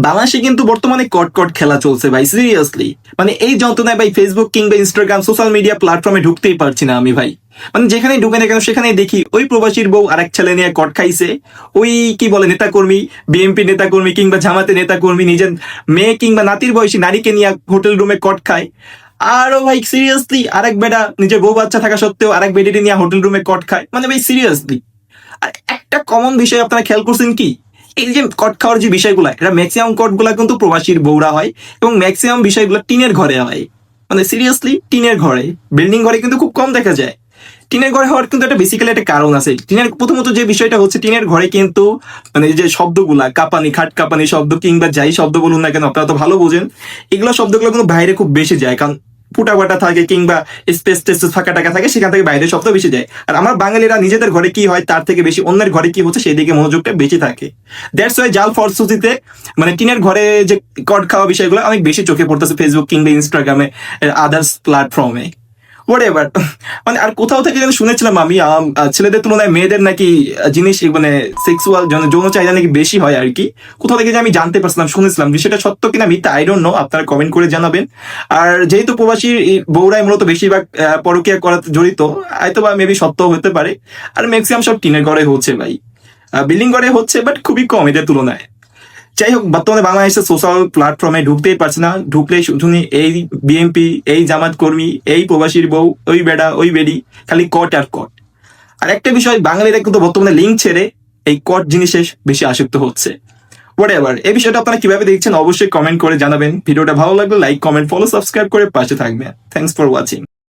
বাংলাদেশে কিন্তু বর্তমানে কট কট খেলা চলছে ভাই, সিরিয়াসলি। মানে এই যন্ত্রণায় ভাই ফেসবুক কিংবা ইনস্টাগ্রাম সোশ্যাল মিডিয়া প্ল্যাটফর্মে ঢুকতেই পারছি না আমি ভাই। মানে যেখানেই ঢুকে না কেন সেখানেই দেখি ওই প্রবাসীর বউ আরেক ছেলে নিয়ে কট খাইছে, ওই কি বলে নেতাকর্মী, বিএনপি নেতাকর্মী কিংবা জামাতে নেতাকর্মী নিজের মেয়ে কিংবা নাতির বয়সী নারীকে নিয়ে হোটেল রুমে কট খায়। আরো ভাই সিরিয়াসলি আরেক বেটা নিজের বউ বাচ্চা থাকা সত্ত্বেও আরেক বেডিটি নিয়ে হোটেল রুমে কট খায়। মানে ভাই সিরিয়াসলি। আর একটা কমন বিষয় আপনারা খেয়াল করছেন কি, এই যে কট খাওয়ার যে বিষয়গুলো, এটা ম্যাক্সিমাম কট গুলা কিন্তু প্রবাসীর বউরা হয় এবং ম্যাক্সিমাম বিষয়গুলো টিনের ঘরে হয়। মানে সিরিয়াসলি টিনের ঘরে, বিল্ডিং ঘরে কিন্তু খুব কম দেখা যায়। টিনের ঘরে হওয়ার কিন্তু একটা বেসিক্যালি একটা কারণ আছে। টিনের প্রথমত যে বিষয়টা হচ্ছে, টিনের ঘরে কিন্তু মানে এই যে শব্দগুলা কাঁপানি, খাট কাঁপানি শব্দ কিংবা যাই শব্দ বলুন না কেন, আপনারা তো ভালো বোঝেন, এগুলো শব্দগুলো কিন্তু বাইরে খুব বেশি যায়। কারণ ফুটা ফাটা থাকে কিংবা স্পেস টেস্ট ফাঁকা টাকা থাকে, সেখান থেকে বাইরে শব্দ বেশি যায়। আর আমার বাঙালিরা নিজেদের ঘরে কি হয় তার থেকে বেশি অন্যের ঘরে কি হচ্ছে সেই দিকে মনোযোগটা বেশি থাকে। দ্যাটস ওয়াই জাল ফলশ্রুতিতে মানে টিনের ঘরে যে কড খাওয়া বিষয়গুলো অনেক বেশি চোখে পড়তেছে ফেসবুক কিংবা ইনস্টাগ্রামে, আদার্স প্ল্যাটফর্মে, হোয়াট এভার। মানে আর কোথাও থেকে যেন শুনেছিলাম আমি, ছেলেদের তুলনায় মেয়েদের নাকি জিনিস মানে সেক্সুয়াল যৌন চাহিদা নাকি বেশি হয় আর কি। কোথাও থেকে যে আমি জানতে পারছিলাম, শুনেছিলাম, বিষয়টা সত্য কিনা মিথ্যা আই ডোন্ট নো, আপনারা কমেন্ট করে জানাবেন। আর যেহেতু প্রবাসী বউরাই মূলত বেশিরভাগ পরকীয়া করাতে জড়িত, হয়তো বা মেবি সত্য হতে পারে। আর ম্যাক্সিমাম সব টিনের ঘরে হচ্ছে ভাই, বিল্ডিং ঘরে হচ্ছে, বাট খুবই কম এদের তুলনায়। যাই হোক, বর্তমানে বাংলাদেশের সোশ্যাল প্ল্যাটফর্মে ঢুকতেই পারছে না, ঢুকলেই শুধু এই বিএনপি, এই জামাত কর্মী, এই প্রবাসীর বউ, ওই বেড়া ওই বেডি, খালি কট আর কট। আর একটা বিষয়, বাঙালিরা কিন্তু বর্তমানে লিঙ্ক ছেড়ে এই কট জিনিসে বেশি আসক্ত হচ্ছে। হোয়াট এভার, এই বিষয়টা আপনারা কিভাবে দেখছেন অবশ্যই কমেন্ট করে জানাবেন। ভিডিওটা ভালো লাগলে লাইক, কমেন্ট, ফলো, সাবস্ক্রাইব করে পাশে থাকবেন। Thanks for watching.